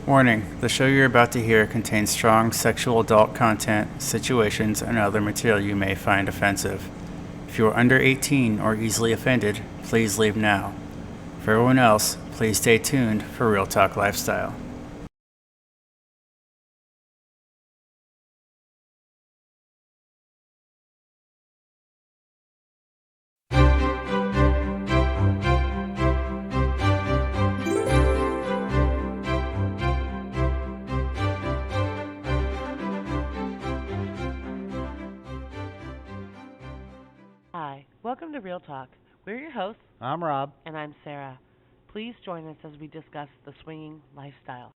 Warning, the show you're about to hear contains strong sexual adult content, situations, and other material you may find offensive. If you are under 18 or easily offended, please leave now. For everyone else, please stay tuned for Real Talk Lifestyle. Hi, welcome to Real Talk. We're your hosts, I'm Rob. and I'm Sarah. Please join us as we discuss the swinging lifestyle.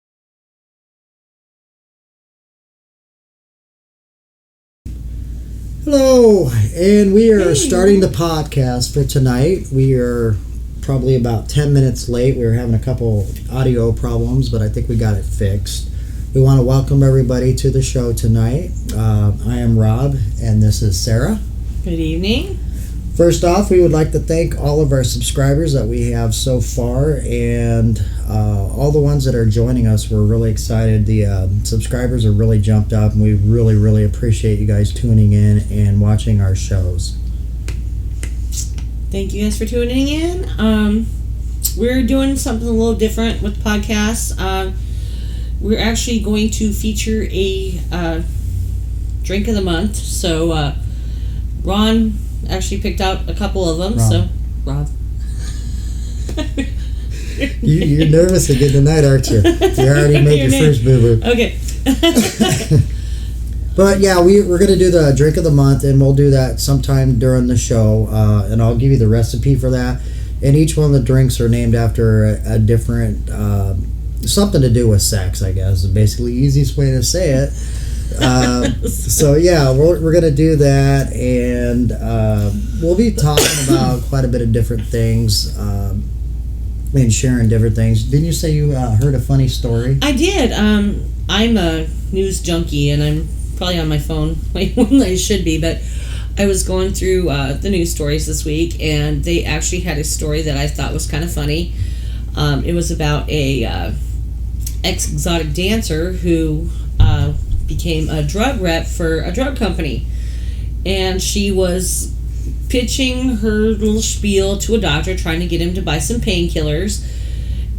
Hello, and we are starting the podcast for tonight. We are probably about 10 minutes late. We were having a couple audio problems, but I think we got it fixed. We want to welcome everybody to the show tonight. I am Rob, and this is Sarah. Good evening. First off, we would like to thank all of our subscribers that we have so far, and all the ones that are joining us. We're really excited. The subscribers are really jumped up, and we really, really appreciate you guys tuning in and watching our shows. Thank you guys for tuning in. We're doing something a little different with podcasts. We're actually going to feature a drink of the month. So Ron actually picked out a couple of them. Rob. So Rob. You're nervous again tonight, aren't you? You already made your first boo-boo. Okay. But yeah, we're going to do the drink of the month, and we'll do that sometime during the show, and I'll give you the recipe for that. And each one of the drinks are named after a different, something to do with sex, I guess, is basically the easiest way to say it. So yeah, we're going to do that, and we'll be talking about quite a bit of different things, and sharing different things. Didn't you say you heard a funny story? I did. I'm a news junkie, and I'm probably on my phone way more than I should be, but I was going through the news stories this week, and they actually had a story that I thought was kind of funny. It was about a ex-exotic dancer who became a drug rep for a drug company, and she was pitching her little spiel to a doctor, trying to get him to buy some painkillers,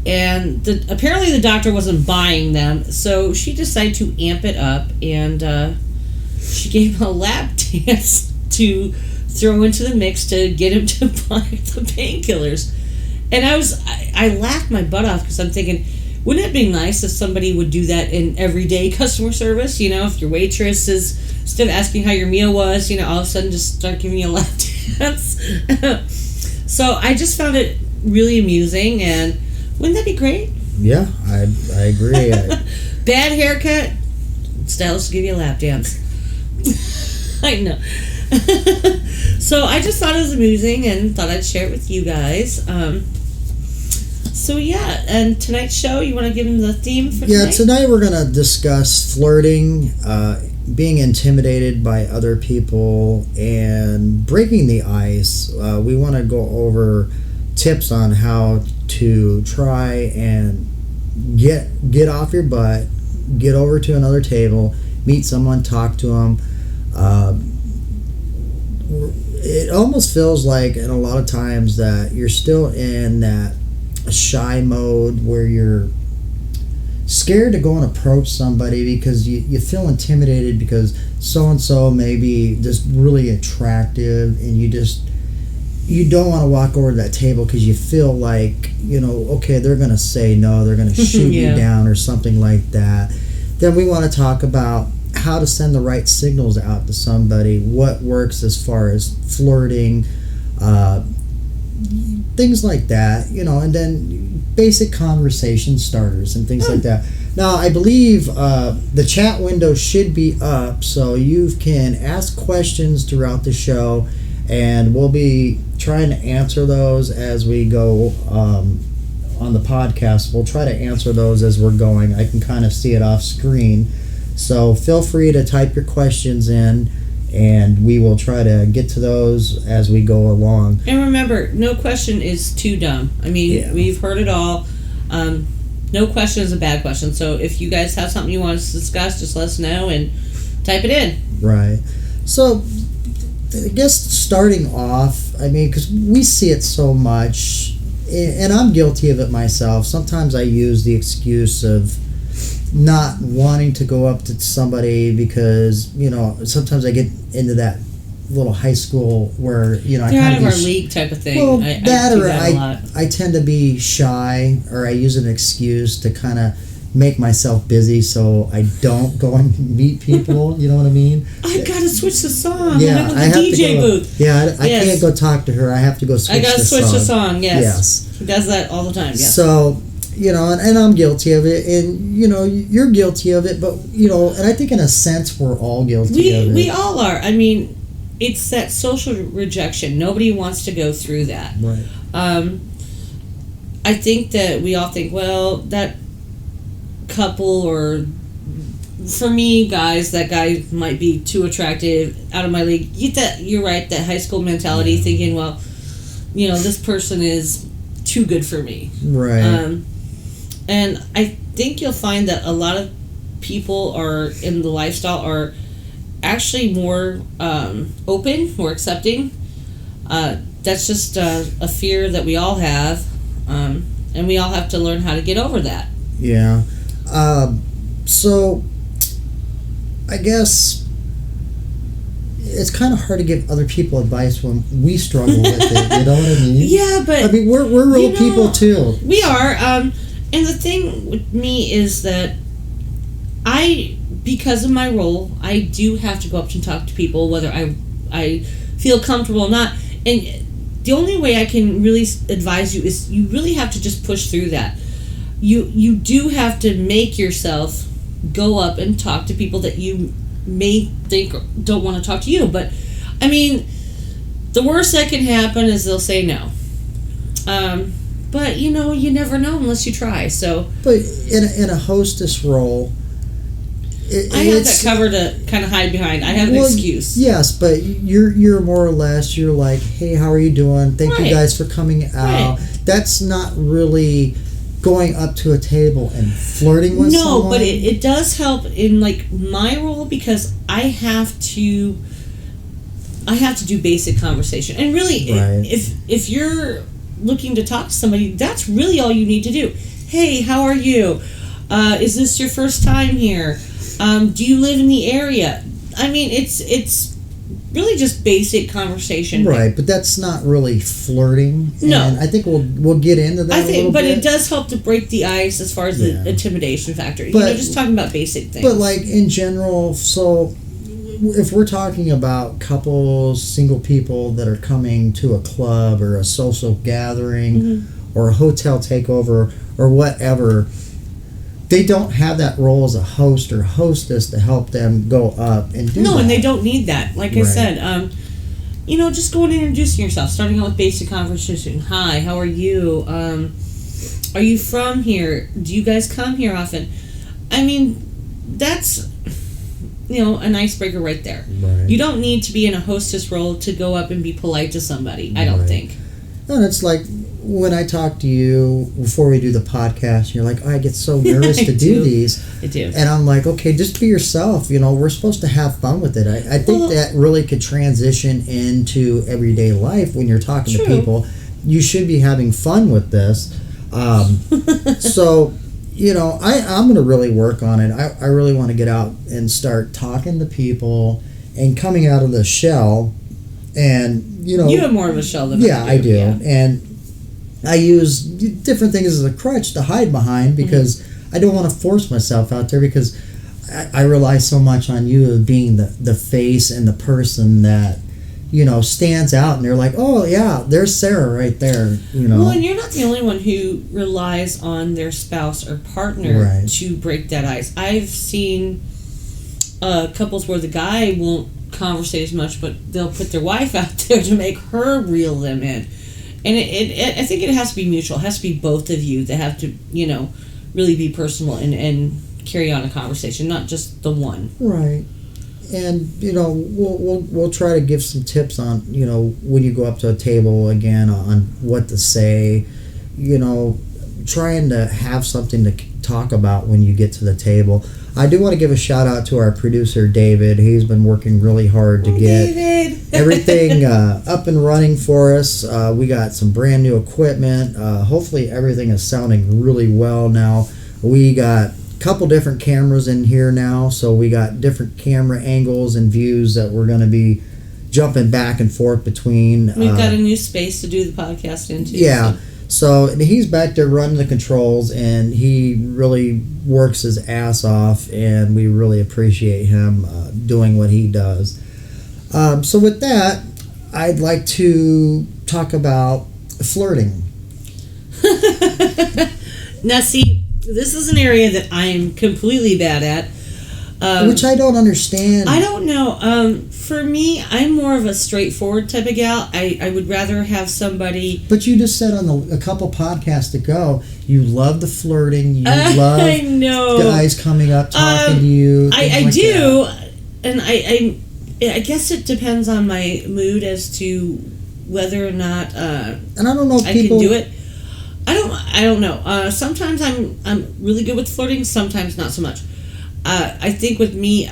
and apparently the doctor wasn't buying them, so she decided to amp it up, and she gave him a lap dance to throw into the mix to get him to buy the painkillers. And I laughed my butt off, because I'm thinking, wouldn't it be nice if somebody would do that in everyday customer service? You know, if your waitress is, instead of asking how your meal was, all of a sudden just start giving you a lap dance. So I just found it really amusing, and wouldn't that be great? Yeah, I agree. Bad haircut, stylist will give you a lap dance. I know. So I just thought it was amusing and thought I'd share it with you guys. So yeah, and tonight's show, you want to give them the theme for tonight? Yeah, tonight we're going to discuss flirting, being intimidated by other people, and breaking the ice. We want to go over tips on how to try and get off your butt, get over to another table, meet someone, talk to them. It almost feels like, and a lot of times, that you're still in that shy mode where you're scared to go and approach somebody because you feel intimidated because so-and-so may be just really attractive, and you don't want to walk over to that table because you feel like, okay, they're going to say no, they're going to shoot Yeah. you down or something like that. Then we want to talk about how to send the right signals out to somebody, what works as far as flirting, things like that, and then basic conversation starters and things like that. Now, I believe the chat window should be up, so you can ask questions throughout the show, and we'll be trying to answer those as we go on the podcast. We'll try to answer those as we're going. I can kind of see it off screen, so feel free to type your questions in, and we will try to get to those as we go along. And remember, no question is too dumb. I mean, We've heard it all. no question is a bad question. So if you guys have something you want us to discuss, just let us know and type it in. Right. So I guess starting off, I mean, because we see it so much, and I'm guilty of it myself. Sometimes I use the excuse of not wanting to go up to somebody because, you know, sometimes I get into that little high school where, you know, They're I out kind of of our league type of thing. well, I that do or that a lot. I tend to be shy, or I use an excuse to kind of make myself busy so I don't go and meet people. You know what I mean? I gotta switch the song. Yeah, I'm I in have the to DJ go. booth. Yeah, I Yes. can't go talk to her. I have to go switch. I gotta switch the song. Yes. Yes. He does that all the time. Yes. So, you know, and I'm guilty of it, and you know, you're guilty of it, but you know, and I think in a sense we're all guilty of it. We all are. I mean, it's that social rejection. Nobody wants to go through that. Right. I think that we all think, well, that couple, or for me, guys, that guy might be too attractive, out of my league. You're right, that high school mentality, thinking, well, you know, this person is too good for me. Right. And I think you'll find that a lot of people are in the lifestyle are actually more open, more accepting. That's just a fear that we all have, and we all have to learn how to get over that. Yeah. So, I guess it's kind of hard to give other people advice when we struggle with it. You know what I mean? Yeah, but I mean, we're real people too. We are. And the thing with me is that because of my role, I do have to go up and talk to people, whether I feel comfortable or not. And the only way I can really advise you is you really have to just push through that. You do have to make yourself go up and talk to people that you may think don't want to talk to you. But, I mean, the worst that can happen is they'll say no. But, you know, you never know unless you try. So, But in a hostess role, I have that cover to kind of hide behind. I have an excuse. Yes, but you're more or less, you're like, hey, how are you doing? Thank you guys for coming out. Right. That's not really going up to a table and flirting with someone. No, but it does help in, like, my role, because I have to do basic conversation. And really, Right. if you're looking to talk to somebody, that's really all you need to do. Hey, how are you? Is this your first time here? Do you live in the area? I mean, it's really just basic conversation. Right, but that's not really flirting. No. And I think we'll get into that a little but bit. it does help to break the ice as far as the intimidation factor. But- just talking about basic things. But like in general, so if we're talking about couples, single people that are coming to a club or a social gathering or a hotel takeover or whatever, they don't have that role as a host or hostess to help them go up and do that. No, and they don't need that. Like I Right. said, just going and introducing yourself, starting out with basic conversation. Hi, how are you? Are you from here? Do you guys come here often? I mean, that's, an icebreaker right there. Right. You don't need to be in a hostess role to go up and be polite to somebody, I don't Right. think. And it's like when I talk to you before we do the podcast, you're like, oh, I get so nervous to do these. I do. And I'm like, okay, just be yourself. We're supposed to have fun with it. I think that really could transition into everyday life when you're talking to True. people. You should be having fun with this. So, I'm going to really work on it. I really want to get out and start talking to people and coming out of the shell. And, You have more of a shell than I do. Yeah. And I use different things as a crutch to hide behind because I don't want to force myself out there, because I rely so much on you being the face and the person that, stands out, and they're like, oh yeah, there's Sarah right there, Well, and you're not the only one who relies on their spouse or partner Right. to break that ice. I've seen couples where the guy won't conversate as much, but they'll put their wife out there to make her reel them in. And I think it has to be mutual. It has to be both of you that have to, really be personal and carry on a conversation, not just the one. Right. And we'll try to give some tips on when you go up to a table again on what to say. trying to have something to talk about when you get to the table. I do want to give a shout out to our producer David. He's been working really hard to get everything up and running for us. We got some brand new equipment. Hopefully everything is sounding really well now. We got a couple different cameras in here now, so we got different camera angles and views that we're going to be jumping back and forth between. We've got a new space to do the podcast into. Yeah. So he's back there running the controls, and he really works his ass off, and we really appreciate him doing what he does. So with that, I'd like to talk about flirting. Now, see, this is an area that I am completely bad at. Which I don't understand. I don't know. For me, I'm more of a straightforward type of gal. I would rather have somebody... But you just said on a couple podcasts ago, you love the flirting, you love I know. guys coming up talking to you. I like do, that. and I guess it depends on my mood as to whether or not and I don't know if I people can do it. I don't know. Sometimes I'm really good with flirting. Sometimes not so much. I think with me,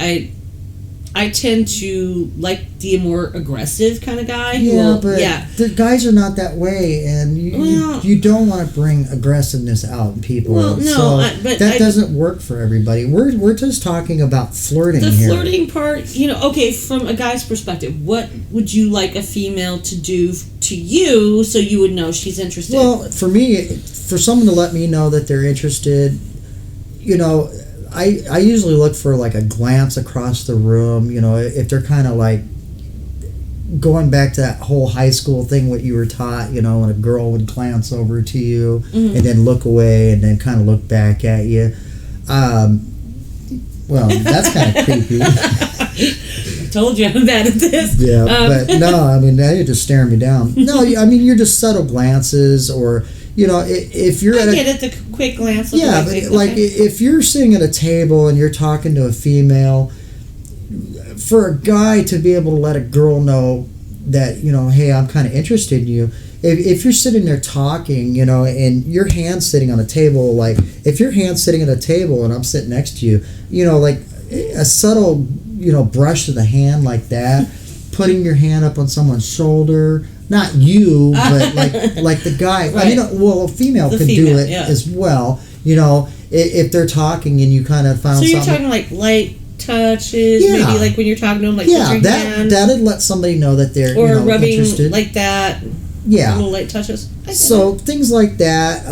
I tend to like the more aggressive kind of guy. Yeah, the guys are not that way, and you don't want to bring aggressiveness out in people. Well, no, so but that doesn't work for everybody. We're just talking about flirting the here. The flirting part, okay, from a guy's perspective, what would you like a female to do to you so you would know she's interested? Well, for me, for someone to let me know that they're interested, I usually look for like a glance across the room, if they're kind of like going back to that whole high school thing, what you were taught, when a girl would glance over to you and then look away and then kind of look back at you. Well, that's kind of creepy. I told you I'm bad at this. Yeah, but no, I mean, now you're just staring me down. No, I mean, you're just subtle glances or... if you're I get it, the quick glance. Yeah, but like if you're sitting at a table and you're talking to a female, for a guy to be able to let a girl know that, hey, I'm kind of interested in you. If you're sitting there talking, and your hand's sitting on a table, like if your hand's sitting at a table and I'm sitting next to you, like a subtle, brush of the hand like that, putting your hand up on someone's shoulder. Not you, but like the guy. Right. I mean, a female could do it as well. If they're talking and you kind of found something. So you're something. talking like light touches, maybe like when you're talking to them, like that'd let somebody know that they're rubbing interested. Like that. Yeah, little light touches. So things like that.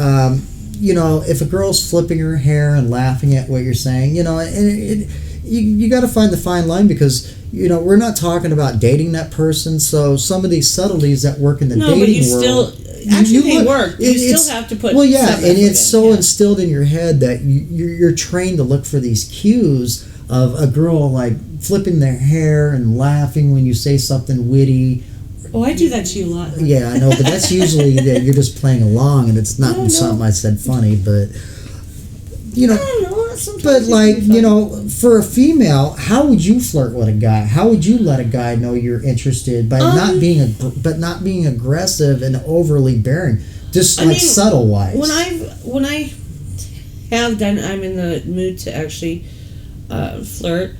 If a girl's flipping her hair and laughing at what you're saying, and you got to find the fine line because. We're not talking about dating that person, so some of these subtleties that work in the dating but you world... they work. You still have to put... Well, yeah, and it's so instilled in your head that you're trained to look for these cues of a girl, like, flipping their hair and laughing when you say something witty. Oh, I do that to you a lot. Yeah, I know, but that's usually that you're just playing along, and it's not something I said funny, but... I don't know. But for a female, how would you flirt with a guy? How would you let a guy know you're interested by not being aggressive and overly bearing, just subtle wise? When I have done, I'm in the mood to actually flirt.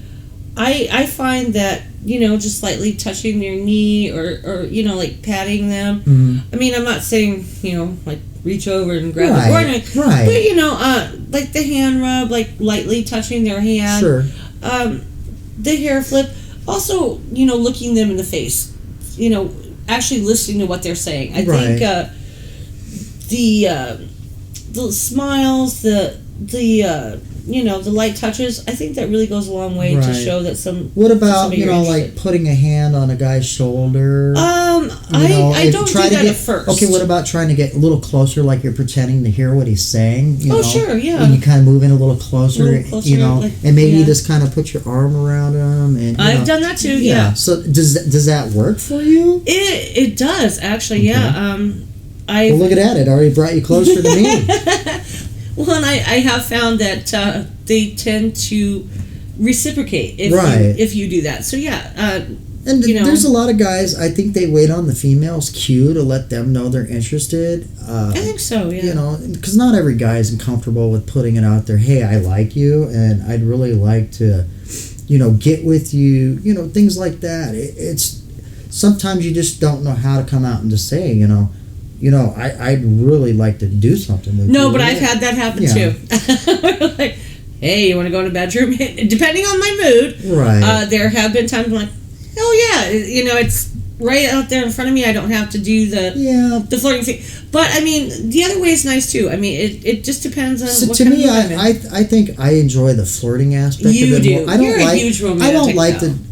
I find that just slightly touching their knee or like patting them. Mm-hmm. I mean, I'm not saying like reach over and grab the board, right? But like the hand rub, like lightly touching their hand. Sure. The hair flip. Also, looking them in the face. Actually listening to what they're saying. I think the smiles, the light touches, I think that really goes a long way to show that some... What about, like putting a hand on a guy's shoulder? I don't do that at first. Okay, what about trying to get a little closer, like you're pretending to hear what he's saying? Sure, yeah. And you kind of move in a little closer, like, and maybe you just kind of put your arm around him. And I've done that too, yeah. So does that work for you? It does, actually, yeah. Well, look at that. It already brought you closer to me. Well, and I have found that they tend to reciprocate if you do that. So yeah, And you know, there's a lot of guys, I think they wait on the female's cue to let them know they're interested. I think so, yeah. You know, because not every guy is comfortable with putting it out there, hey, I like you, and I'd really like to, you know, get with you, you know, things like that. It's sometimes you just don't know how to come out and just say, you know, I'd really like to do something with you. No, but I've had that happen too. Like, hey, you want to go in the bedroom? Depending on my mood. Right. There have been times I'm like, hell yeah. You know, it's right out there in front of me. I don't have to do the flirting thing. But, I mean, the other way is nice too. I mean, it just depends on what to kind me, of mood I'm in. I think I enjoy the flirting aspect You of it do. more. You're a huge romantic,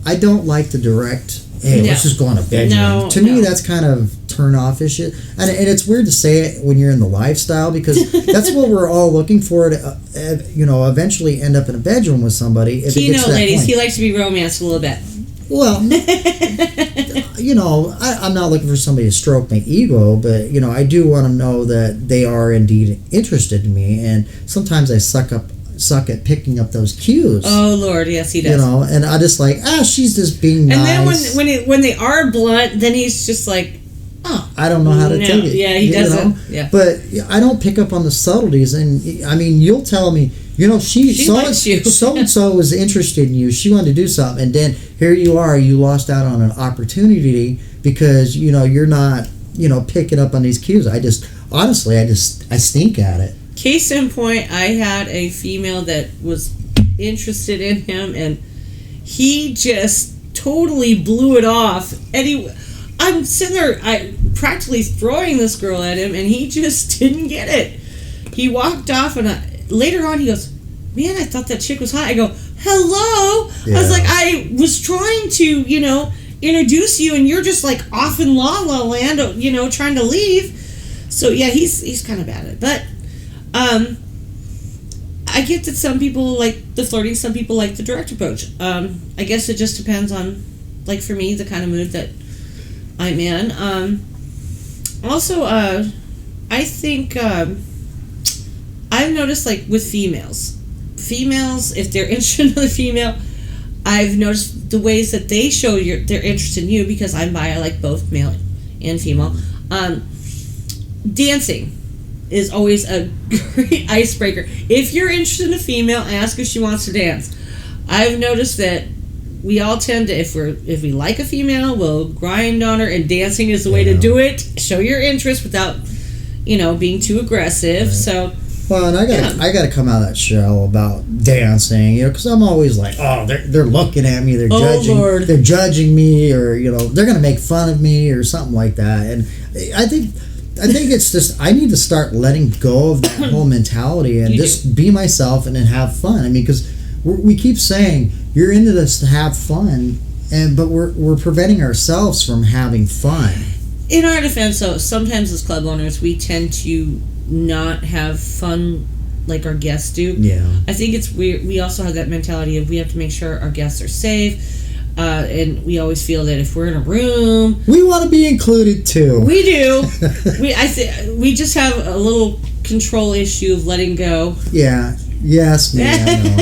I don't like the direct, hey, let's just go on a bedroom. No, to me, that's kind of turn off ish. And it's weird to say it when you're in the lifestyle, because that's what we're all looking for to, eventually end up in a bedroom with somebody. If it gets to that ladies, point. he likes to be romanced a little bit. Well, I'm not looking for somebody to stroke my ego, but, I do want to know that they are indeed interested in me. And sometimes I suck at picking up those cues. Oh, Lord, yes, he does. And I just like, she's just being nice. And then when they are blunt, then he's just like, oh. I don't know how to take it. Yeah, he doesn't. Yeah. But I don't pick up on the subtleties. And, I mean, you'll tell me, she likes you. so-and-so was interested in you. She wanted to do something. And then here you are, you lost out on an opportunity because, you're not, picking up on these cues. I stink at it. Case in point, I had a female that was interested in him, and he just totally blew it off. And I'm sitting there, practically throwing this girl at him, and he just didn't get it. He walked off, and later on he goes, man, I thought that chick was hot. I go, hello? Yeah. I was like, I was trying to, introduce you, and you're just like off in La La Land, trying to leave. So yeah, he's kind of bad at it. But I get that some people like the flirting, some people like the direct approach. I guess it just depends on, like for me, the kind of mood that I'm in. Also, I think I've noticed, like with females, if they're interested in the female, I've noticed the ways that they show their interest in you, because I'm bi, I like both male and female. Dancing is always a great icebreaker. If you're interested in a female, ask if she wants to dance. I've noticed that we all tend to, if we like a female, we'll grind on her, and dancing is the way to do it. Show your interest without, being too aggressive. Right. So. Well, and I gotta come out of that shell about dancing, because I'm always like, they're looking at me, they're judging me, or they're gonna make fun of me or something like that. And I think it's just, I need to start letting go of that whole mentality and just be myself and then have fun. I mean, because we keep saying you're into this to have fun, but we're preventing ourselves from having fun. In our defense, though, sometimes as club owners, we tend to not have fun like our guests do. Yeah. I think it's weird. We also have that mentality of we have to make sure our guests are safe. And we always feel that if we're in a room, we want to be included too. We do. We just have a little control issue of letting go. Yeah. Yes, man. I know.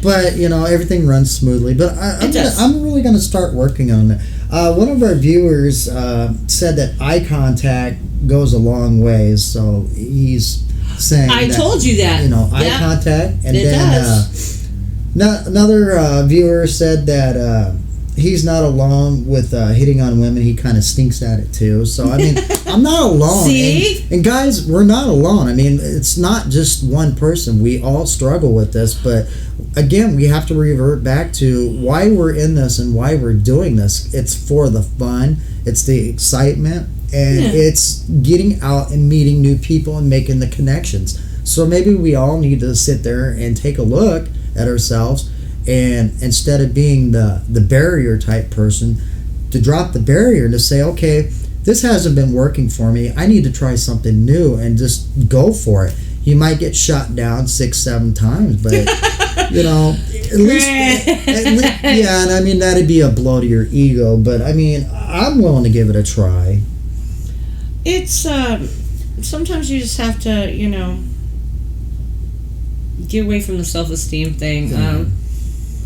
But everything runs smoothly. But I'm really going to start working on it. One of our viewers said that eye contact goes a long ways. So he's saying I told you that. Eye contact, and it does. Another viewer said that he's not alone with hitting on women. He kind of stinks at it too. So I mean, I'm not alone. See? And guys, we're not alone. I mean, it's not just one person. We all struggle with this. But again, we have to revert back to why we're in this and why we're doing this. It's for the fun. It's the excitement. And it's getting out and meeting new people and making the connections. So maybe we all need to sit there and take a look at ourselves, and instead of being the barrier type person, to drop the barrier and to say, okay, this hasn't been working for me, I need to try something new, and just go for it. You might get shot down 6-7 times, but at least yeah, and I mean that'd be a blow to your ego, but I mean I'm willing to give it a try. It's sometimes you just have to get away from the self-esteem thing.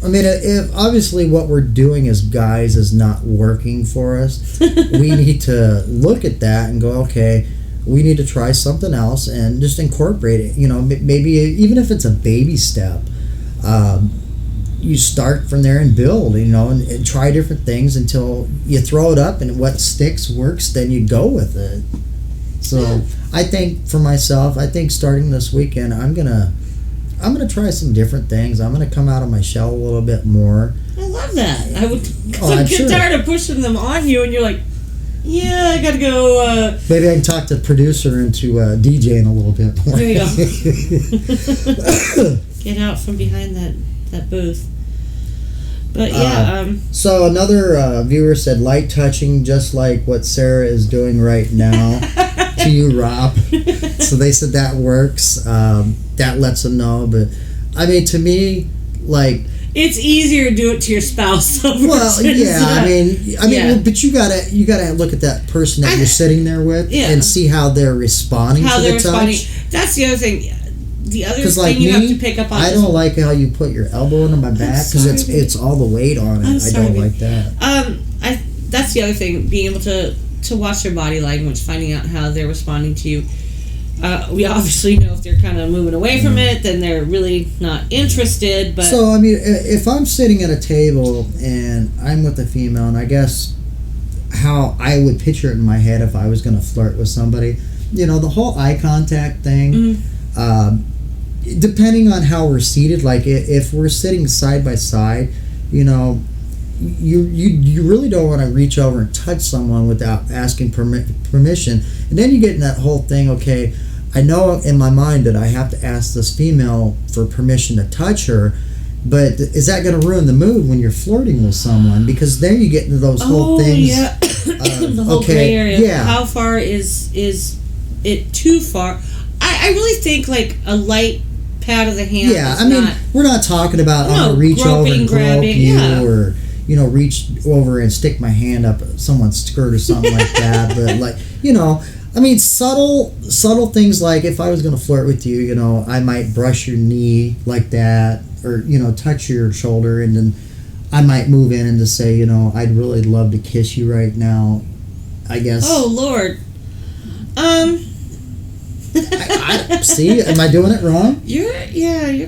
I mean, if obviously what we're doing as guys is not working for us, we need to look at that and go, okay, we need to try something else and just incorporate it. You know, maybe even if it's a baby step, you start from there and build, you know, and try different things until you throw it up and what sticks, works, then you go with it. So I think for myself, I think starting this weekend, I'm gonna try some different things. I'm gonna come out of my shell a little bit more. I love that. I would I'm get sure. tired of pushing them on you, and you're like, yeah, I gotta go. Maybe I can talk the producer into DJing a little bit more. There you go. Get out from behind that booth. But yeah. So another viewer said light touching, just like what Sarah is doing right now to you, Rob. So they said that works. That lets them know. But I mean, to me, like, it's easier to do it to your spouse. Well, yeah, I mean, yeah. but you gotta look at that person that you're sitting there with and see how they're responding to the touch. That's the other thing. The other thing like you me, have to pick up on. I don't like how you put your elbow into my back because it's all the weight on it. I don't like that. That's the other thing. Being able to watch their body language, finding out how they're responding to you. We obviously know if they're kind of moving away from it, then they're really not interested. But so I mean, if I'm sitting at a table and I'm with a female, and I guess how I would picture it in my head if I was going to flirt with somebody, you know, the whole eye contact thing. Depending on how we're seated, like if we're sitting side by side, you know, you really don't want to reach over and touch someone without asking permission. And then you get in that whole thing, okay, I know in my mind that I have to ask this female for permission to touch her, but is that going to ruin the mood when you're flirting with someone? Because then you get into those whole things. Yeah. The whole gray area. Yeah. How far is it too far? I really think like a light pat of the hand. Yeah, I mean, we're not talking about I'm gonna reach over and grope you, or you know, reach over and stick my hand up someone's skirt or something like that. But like, you know, I mean, subtle things like if I was gonna flirt with you, you know, I might brush your knee like that, or you know, touch your shoulder, and then I might move in and just say, you know, I'd really love to kiss you right now. I guess. Oh Lord. I see. Am I doing it wrong? You're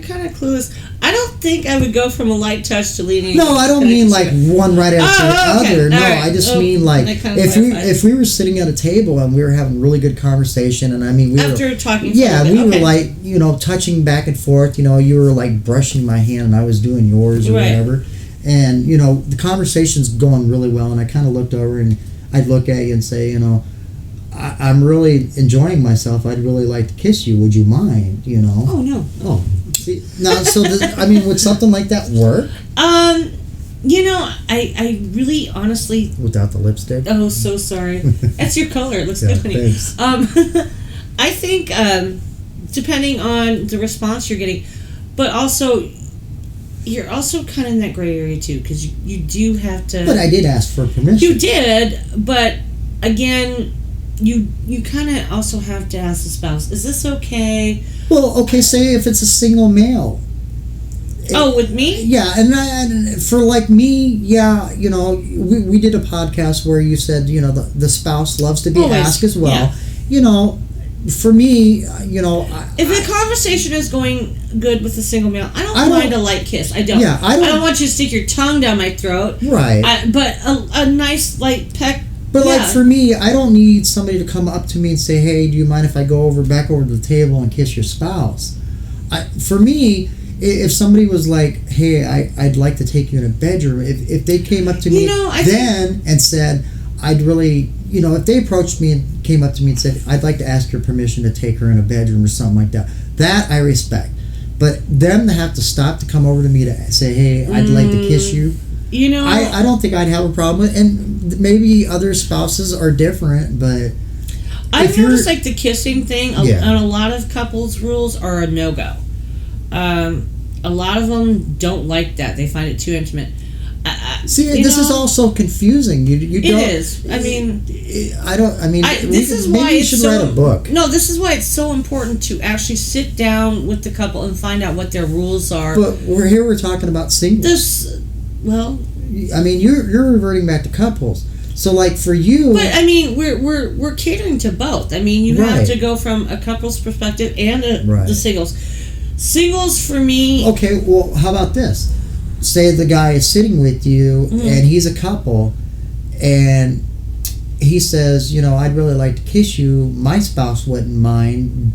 kind of clueless. I don't think I would go from a light touch to leaning. No, I don't mean like one right after the other. No, right. I just mean like if we were sitting at a table and we were having really good conversation, and I mean we after were talking. we were like, you know, touching back and forth. You know, you were like brushing my hand and I was doing yours or whatever, and you know the conversation's going really well. And I kind of looked over and I'd look at you and say, you know, I'm really enjoying myself. I'd really like to kiss you. Would you mind? You know? Oh no. Oh, see now. So I mean, would something like that work? You know, I really honestly. Without the lipstick. Oh, so sorry. That's your color. It looks good on you. Thanks. I think depending on the response you're getting, but also. You're also kind of in that gray area too, because you do have to. But I did ask for permission. You did, but again, you kind of also have to ask the spouse, is this okay? Well, okay, say if it's a single male. With me? Yeah, and for like me, yeah, you know, we did a podcast where you said, you know, the spouse loves to be asked as well. Yeah. You know, for me, you know, if the conversation is going good with a single male, I don't mind a light kiss. I don't. Yeah, I don't want you to stick your tongue down my throat. Right. But a nice light peck. But like for me, I don't need somebody to come up to me and say, "Hey, do you mind if I go back over to the table and kiss your spouse?" For me, if somebody was like, "Hey, I'd like to take you in a bedroom," if they came up to me and said, "I'd really," you know, if they approached me and came up to me and said, "I'd like to ask your permission to take her in a bedroom," or something like that, that I respect. But them to have to stop to come over to me to say, "Hey, I'd like to kiss you," you know, I don't think I'd have a problem with it. And maybe other spouses are different, but I've noticed like the kissing thing on a lot of couples' rules are a no-go. A lot of them don't like that. They find it too intimate. See, this is all so confusing. You it don't. Is. I mean, This is why you should write a book. No, this is why it's so important to actually sit down with the couple and find out what their rules are. But we're talking about singles. I mean, you're reverting back to couples. So, like, for you... But, I mean, we're catering to both. I mean, you have to go from a couple's perspective and the singles. Singles, for me... Okay, well, how about this? Say the guy is sitting with you, and he's a couple, and he says, I'd really like to kiss you. My spouse wouldn't mind.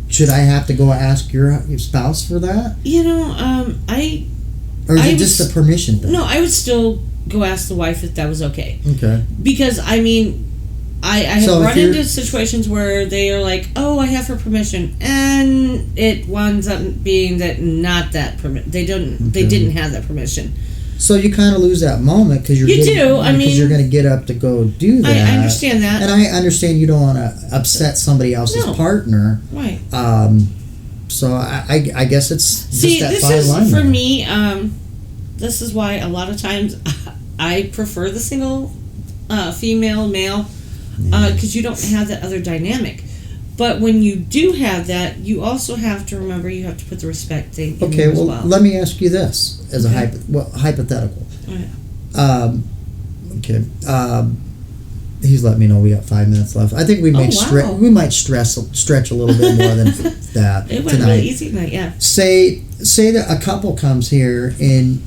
Should I have to go ask your spouse for that? Or is it just a permission thing? No, I would still go ask the wife if that was okay. Okay. Because, I mean, I have run into situations where they are like, oh, I have her permission. And it winds up being that not that permission. They didn't have that permission. So you kind of lose that moment because you're going to get up to go do that. I understand that. And I understand you don't want to upset somebody else's partner. Right. So I guess it's just that fine line. For me, this is why a lot of times I prefer the single female, male, because you don't have that other dynamic. But when you do have that, you also have to remember you have to put the respect thing in there as well. Let me ask you this as a hypothetical. Okay. He's let me know we got 5 minutes left. I think we might stretch a little bit more than that. It went really easy tonight, yeah. Say that a couple comes here and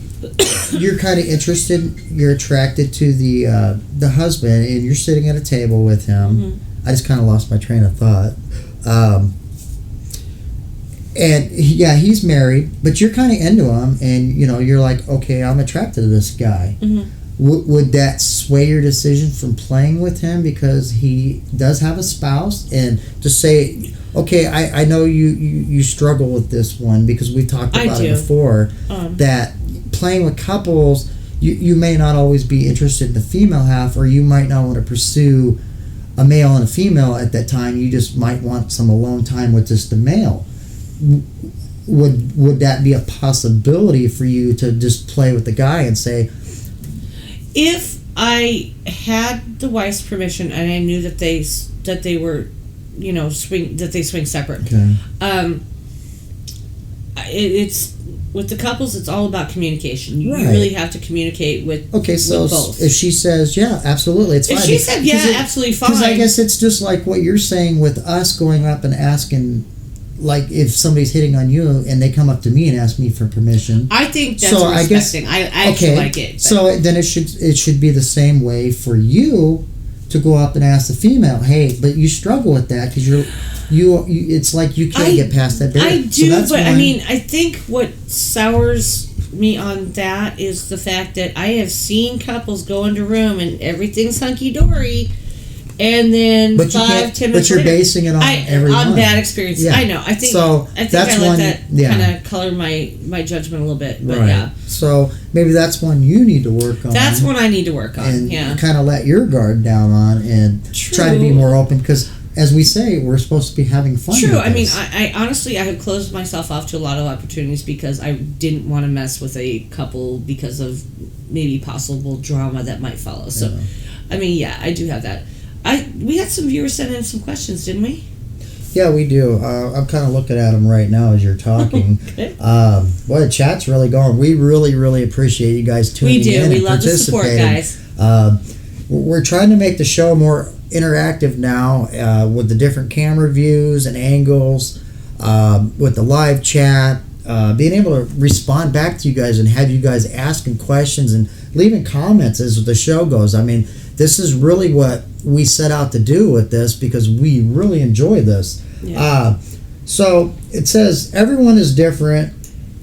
you're kind of interested, you're attracted to the husband, and you're sitting at a table with him. Mm-hmm. I just kind of lost my train of thought. And he's married, but you're kind of into him, and you're like, okay, I'm attracted to this guy. Mm-hmm. Would that sway your decision from playing with him because he does have a spouse? And to say, okay, I know you struggle with this one because we talked about it before, that playing with couples, you may not always be interested in the female half, or you might not want to pursue a male and a female at that time. You just might want some alone time with just the male. Would that be a possibility for you to just play with the guy and say, if I had the wife's permission and I knew that they were, swing separate. Okay. It's with the couples. It's all about communication. You really have to communicate with. Okay, so with both. If she says, yeah, absolutely, it's fine. If she said, absolutely fine. Because I guess it's just like what you're saying with us going up and asking. Like if somebody's hitting on you and they come up to me and ask me for permission, I think that's respecting. I actually like it. But. So then it should be the same way for you to go up and ask the female, hey, but you struggle with that because you it's like you can't get past that barrier. I do, but I mean, I think what sours me on that is the fact that I have seen couples go into a room and everything's hunky dory. And then 5-10 minutes but you're basing it on on bad experiences. Yeah. I know. I think I let that kind of color my judgment a little bit. But yeah. So maybe that's one you need to work on. That's one I need to work on. And kind of let your guard down on and try to be more open because, as we say, we're supposed to be having fun. True. I mean, I honestly I have closed myself off to a lot of opportunities because I didn't want to mess with a couple because of maybe possible drama that might follow. So, I mean, I do have that. We had some viewers send in some questions, didn't we? Yeah, we do. I'm kind of looking at them right now as you're talking. Okay. Boy, the chat's really going. We really, really appreciate you guys tuning in. We do. We love the support, guys. We're trying to make the show more interactive now with the different camera views and angles, with the live chat, being able to respond back to you guys and have you guys asking questions and leaving comments as the show goes. I mean, this is really what we set out to do with this because we really enjoy this. Yeah. So it says, everyone is different,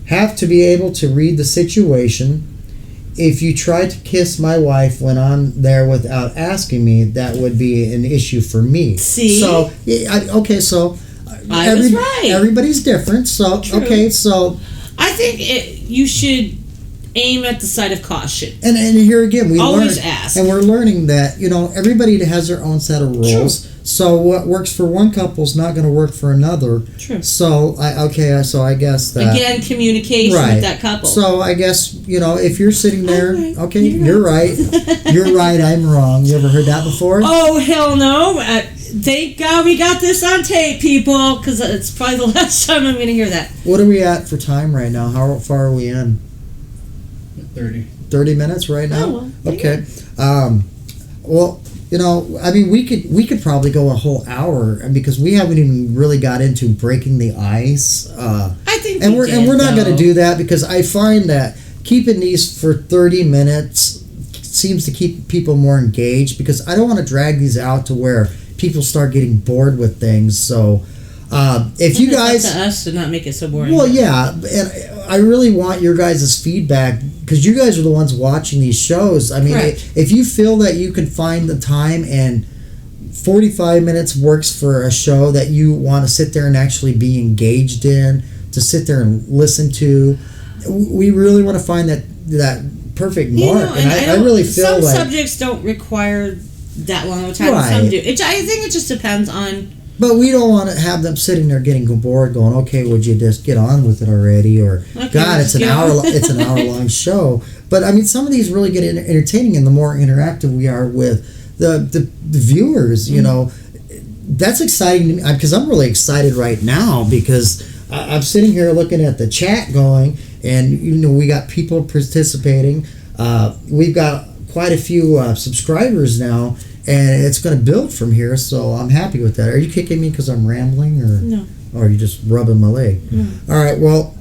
have to be able to read the situation. If you try to kiss my wife when I'm there without asking me, that would be an issue for me. See? So, so I was right. Everybody's different. So, true. Okay, so I think you should aim at the side of caution. And here again, we always ask. And we're learning that, everybody has their own set of rules. True. So what works for one couple is not going to work for another. True. So I guess that again, communication with that couple. So I guess if you're sitting there, right. okay, you're right. You're right. I'm wrong. You ever heard that before? Oh hell no! Thank God we got this on tape, people, because it's probably the last time I'm going to hear that. What are we at for time right now? How far are we in? 30 minutes right now. Oh, well, okay. Well, I mean, we could probably go a whole hour because we haven't even really got into breaking the ice. I think, we're not going to do that because I find that keeping these for 30 minutes seems to keep people more engaged because I don't want to drag these out to where people start getting bored with things. So if you guys, it's up to us to not make it so boring. well, yeah, and I really want your guys' feedback because you guys are the ones watching these shows. I mean, if you feel that you can find the time and 45 minutes works for a show that you want to sit there and actually be engaged in, to sit there and listen to, we really want to find that perfect mark. And I really feel some like subjects don't require that long of a time. Right. Some do. I think it just depends on. But we don't want to have them sitting there getting bored, going, "Okay, would you just get on with it already?" Or, Okay, "God, it's an hour. It's an hour-long show." But I mean, some of these really get entertaining, and the more interactive we are with the viewers, that's exciting to me because I'm really excited right now because I'm sitting here looking at the chat going, and we got people participating. We've got quite a few subscribers now. And it's going to build from here, so I'm happy with that. Are you kicking me because I'm rambling, or No? Or are you just rubbing my leg? No. All right. Well,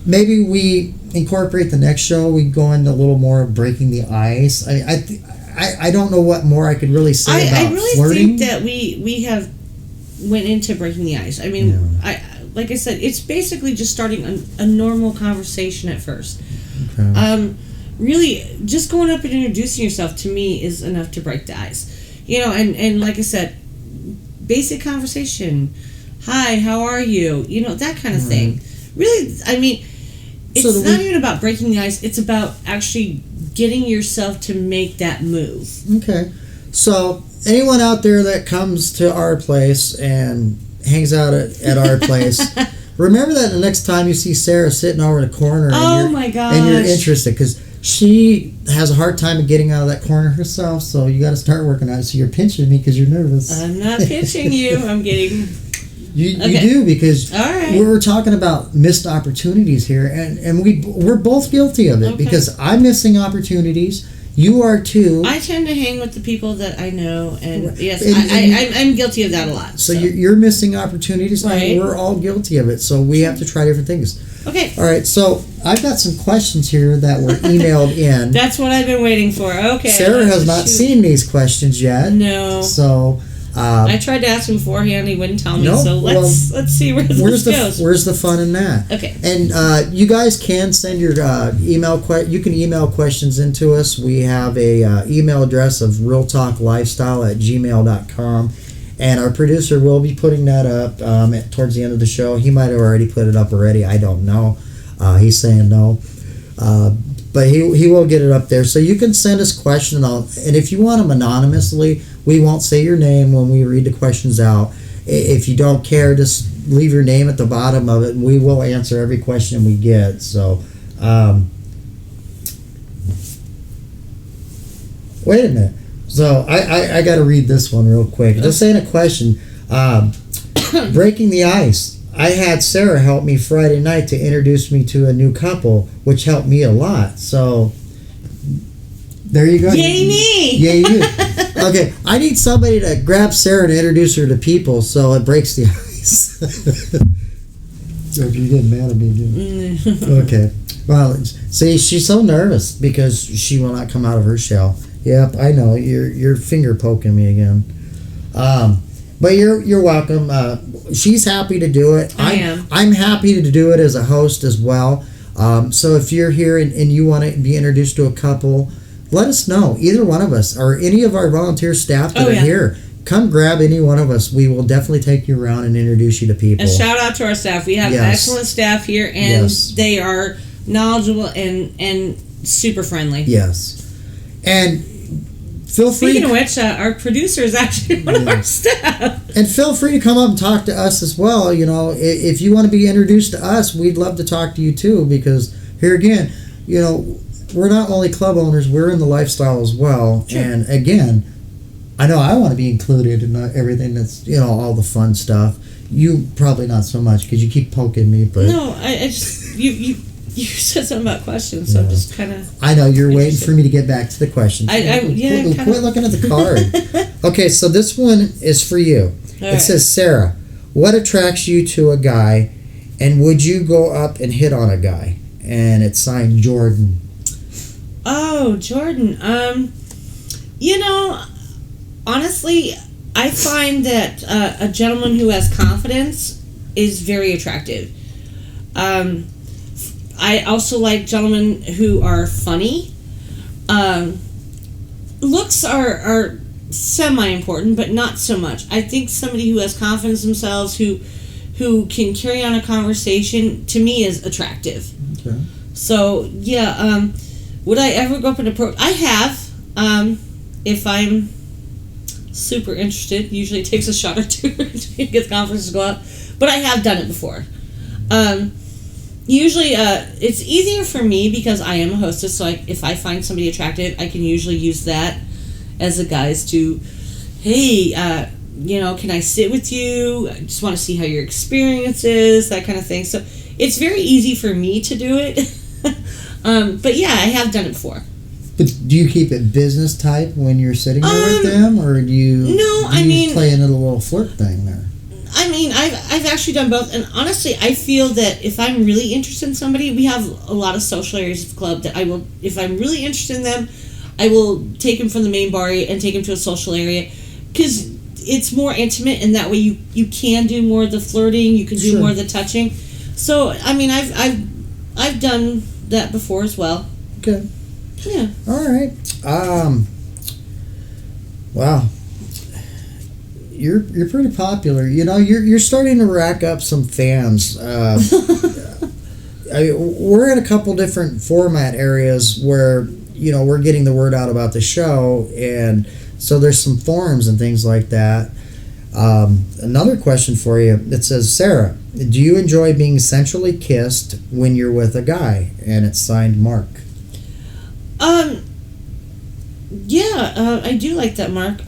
maybe we incorporate the next show. We go into a little more of breaking the ice. I don't know what more I could really say about I really flirting. think that we have went into breaking the ice. I mean, like I said, it's basically just starting a normal conversation at first. Okay. Really, just going up and introducing yourself to me is enough to break the ice. And like I said, basic conversation. Hi, how are you? That kind of thing. Really, I mean, it's not even about breaking the ice. It's about actually getting yourself to make that move. Okay. So, anyone out there that comes to our place and hangs out at our place, remember that the next time you see Sarah sitting over in a corner my gosh, and you're interested because she has a hard time of getting out of that corner herself, so you got to start working on it. So you're pinching me because you're nervous. I'm not pinching you. I'm getting... You do because all right. We're talking about missed opportunities here, and we're both guilty of it because I'm missing opportunities. You are too. I tend to hang with the people that I know, and yes, And I'm guilty of that a lot. So you're missing opportunities, right. And we're all guilty of it. So we have to try different things. Okay. All right. So I've got some questions here that were emailed in. That's what I've been waiting for. Okay. Sarah has not seen these questions yet. No. So. I tried to ask him beforehand. He wouldn't tell me. No, so let's see where this goes. Where's the fun in that? Okay. And you guys can send your email. You can email questions into us. We have a email address of realtalklifestyle@gmail.com, and our producer will be putting that up towards the end of the show. He might have already put it up already. I don't know. He's saying no. But he will get it up there. So you can send us questions, and if you want them anonymously, we won't say your name when we read the questions out. If you don't care, just leave your name at the bottom of it, and we will answer every question we get. So, wait a minute. So I got to read this one real quick. Just saying a question. Breaking the ice. I had Sarah help me Friday night to introduce me to a new couple, which helped me a lot. So, there you go. Yay me! Yay you. Okay, I need somebody to grab Sarah and introduce her to people so it breaks the ice. So if you're getting mad at me, okay. Well, see, she's so nervous because she will not come out of her shell. Yep, I know. You're finger poking me again. But you're welcome. She's happy to do it. I am. I'm happy to do it as a host as well. So if you're here and you want to be introduced to a couple, let us know. Either one of us or any of our volunteer staff that are here. Come grab any one of us. We will definitely take you around and introduce you to people. And shout out to our staff. We have excellent staff here, and they are knowledgeable and super friendly. Yes. And feel free. Speaking of which, our producer is actually one of our staff. And feel free to come up and talk to us as well. You know, if you want to be introduced to us, we'd love to talk to you too. Because here again, you know, we're not only club owners; we're in the lifestyle as well. Sure. And again, I know I want to be included in everything that's, you know, all the fun stuff. You probably not so much because you keep poking me. But no, I just you said something about questions, so I'm just kind of. I know you're waiting for me to get back to the questions. Quit looking at the card. Okay, so this one is for you. It says, Sarah, what attracts you to a guy, and would you go up and hit on a guy? And it's signed Jordan. Oh, Jordan. You know, honestly, I find that a gentleman who has confidence is very attractive. I also like gentlemen who are funny. Looks are semi-important, but not so much. I think somebody who has confidence in themselves, who can carry on a conversation, to me is attractive. Okay. So, yeah, would I ever go up and approach? I have. If I'm super interested, usually it takes a shot or two to get the confidence to go up. But I have done it before. Usually, it's easier for me because I am a hostess, so if I find somebody attractive, I can usually use that as a guise to, hey, you know, can I sit with you? I just want to see how your experience is, that kind of thing. So it's very easy for me to do it. But yeah, I have done it before. But do you keep it business type when you're sitting there with them, or do you? Play in a little flirt thing there? I mean, I've actually done both, and honestly, I feel that if I'm really interested in somebody, we have a lot of social areas at the club that I will, if I'm really interested in them, I will take them from the main bar and take them to a social area, because it's more intimate, and that way you can do more of the flirting, you can do more of the touching. So, I mean, I've done that before as well. Okay. Yeah. All right. Wow. You're pretty popular. You know, you're starting to rack up some fans. We're in a couple different format areas where, you know, we're getting the word out about the show, and so there's some forums and things like that. Another question for you. It says, Sarah, do you enjoy being sensually kissed when you're with a guy? And it's signed Mark. Yeah, I do like that, Mark.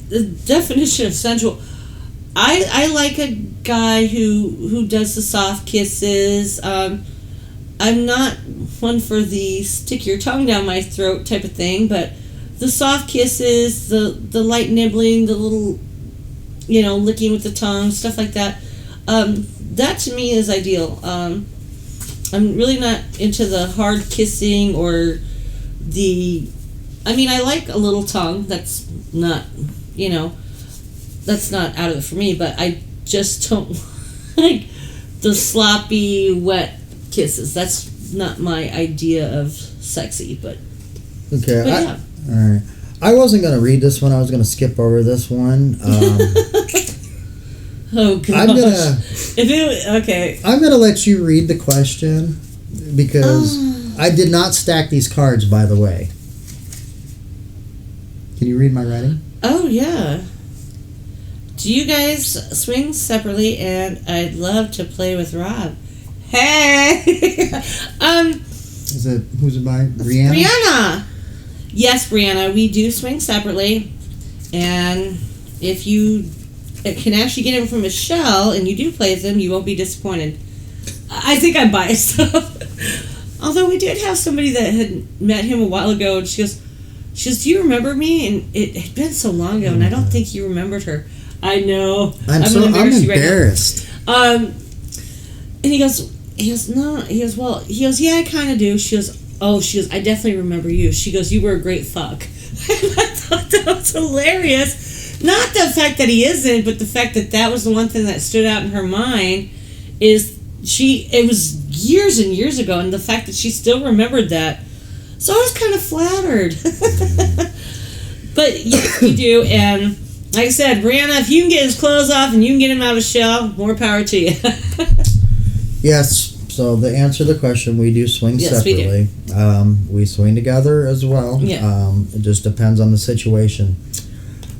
The definition of sensual, I like a guy who does the soft kisses. I'm not one for the stick your tongue down my throat type of thing, but the soft kisses, the light nibbling, the little, you know, licking with the tongue, stuff like that. That to me is ideal. I'm really not into the hard kissing or I like a little tongue. That's not, you know, that's not out of it for me, but I just don't like the sloppy, wet kisses. That's not my idea of sexy, but okay. yeah. All right. I wasn't going to read this one. I was going to skip over this one. Oh gosh. I'm going to let you read the question because I did not stack these cards, by the way. Can you read my writing? Oh yeah. Do you guys swing separately? And I'd love to play with Rob. Hey. Is it who's it by? Brianna. Yes, Brianna. We do swing separately, and if you can actually get him from his shell and you do play with him, you won't be disappointed. I think I'm biased. Although we did have somebody that had met him a while ago, and she goes, do you remember me? And it had been so long ago, and I don't think you remembered her. I know. I'm embarrassed. Right, and he goes, no. He goes, yeah, I kind of do. She goes, I definitely remember you. She goes, you were a great fuck. And I thought that was hilarious. Not the fact that he isn't, but the fact that was the one thing that stood out in her mind is it was years and years ago, and the fact that she still remembered that. So I was kind of flattered. But yes, we do, and like I said, Brianna, if you can get his clothes off and you can get him out of his shell, more power to you. Yes, So the answer to the question, we do swing Yes, we do. separately. We swing together as well. Yeah. It just depends on the situation.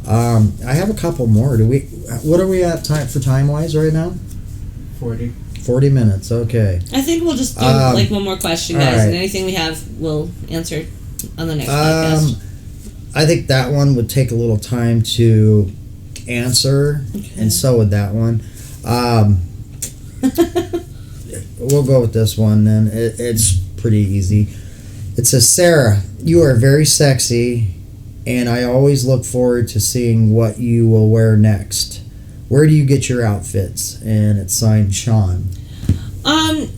I have a couple more. What are we at time wise right now? 40. 40 minutes. Okay. I think we'll just do like one more question, guys, right. and anything we have, we'll answer on the next podcast. I think that one would take a little time to answer, and so would that one. We'll go with this one then. It's pretty easy. It says, Sarah, you are very sexy, and I always look forward to seeing what you will wear next. Where do you get your outfits? And it's signed Sean.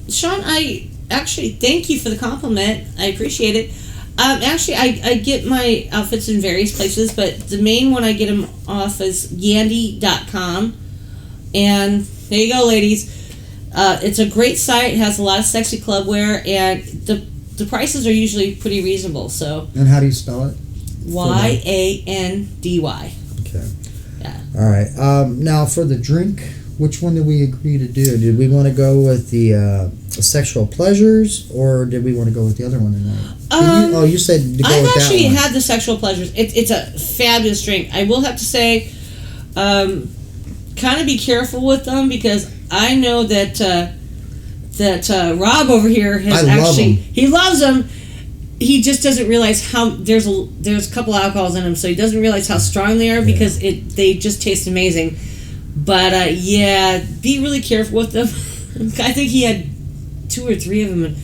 Sean, I actually thank you for the compliment. I appreciate it. Actually, I get my outfits in various places, but the main one I get them off is yandy.com. And there you go, ladies. It's a great site. It has a lot of sexy club wear, and the prices are usually pretty reasonable. So. And how do you spell it? Yandy. Okay. Yeah. All right. Now for the drink, which one did we agree to do? Did we want to go with the sexual pleasures, or did we want to go with the other one tonight? You said to go I've with that actually one. had the sexual pleasures. It's a fabulous drink. I will have to say, kind of be careful with them, because I know that Rob over here has he loves them. He just doesn't realize how there's a couple alcohols in them, so he doesn't realize how strong they are, because they just taste amazing. But yeah, be really careful with them. I think he had 2 or 3 of them, and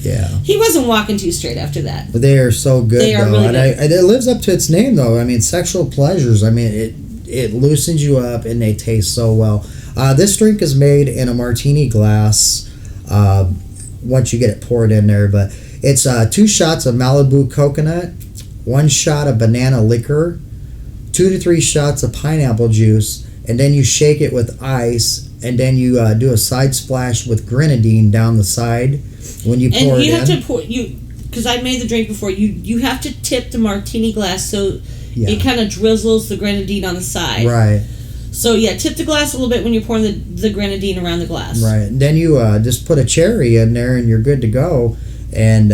he wasn't walking too straight after that. But they are so good. They are though. really And good. it lives up to its name, though. I mean, sexual pleasures. I mean, it loosens you up, and they taste so well. This drink is made in a martini glass. Once you get it poured in there, but it's 2 shots of Malibu coconut, 1 shot of banana liquor, 2 to 3 shots of pineapple juice, and then you shake it with ice, and then you do a side splash with grenadine down the side when you pour it in. And you have to pour because I made the drink before. You have to tip the martini glass so it kind of drizzles the grenadine on the side. Right. So yeah, tip the glass a little bit when you're pouring the grenadine around the glass. Right. And then you just put a cherry in there, and you're good to go. And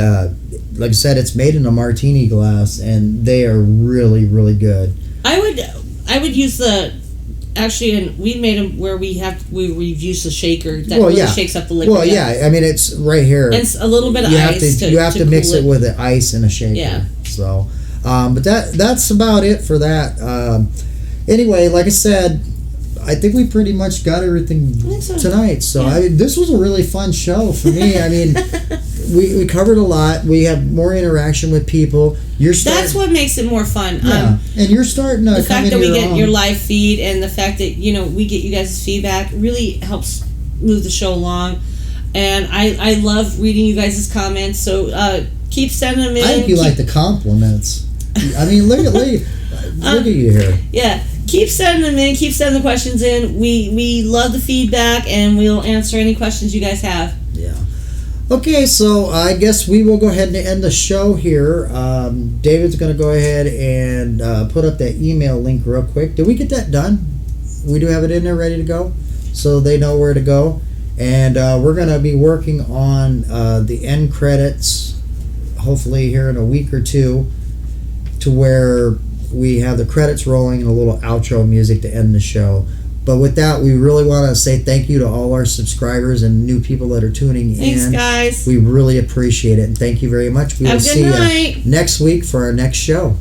like I said, it's made in a martini glass, and they are really, really good. I would use and we made them where we've used the shaker that really shakes up the liquid. Well, yeah, I mean, it's right here. And a little bit of ice. You have to mix cool it with the ice and a shaker. Yeah. So, but that's about it for that. Anyway, like I said, I think we pretty much got everything tonight. So this was a really fun show for me. I mean, we covered a lot. We have more interaction with people. That's what makes it more fun. Yeah. And you're starting to the come fact that we get own. your live feed, and the fact that we get you guys' feedback really helps move the show along. And I love reading you guys' comments. So keep sending them in. I think you like the compliments. I mean, look at you here. Yeah. Keep sending them in. Keep sending the questions in. We love the feedback, and we'll answer any questions you guys have. Yeah. Okay, so I guess we will go ahead and end the show here. David's going to go ahead and put up that email link real quick. Did we get that done? We do have it in there ready to go, so they know where to go. And we're going to be working on the end credits, hopefully here in a week or two, to where we have the credits rolling and a little outro music to end the show. But with that, we really want to say thank you to all our subscribers and new people that are tuning in. Thanks, guys. We really appreciate it, and thank you very much. We will see you next week for our next show.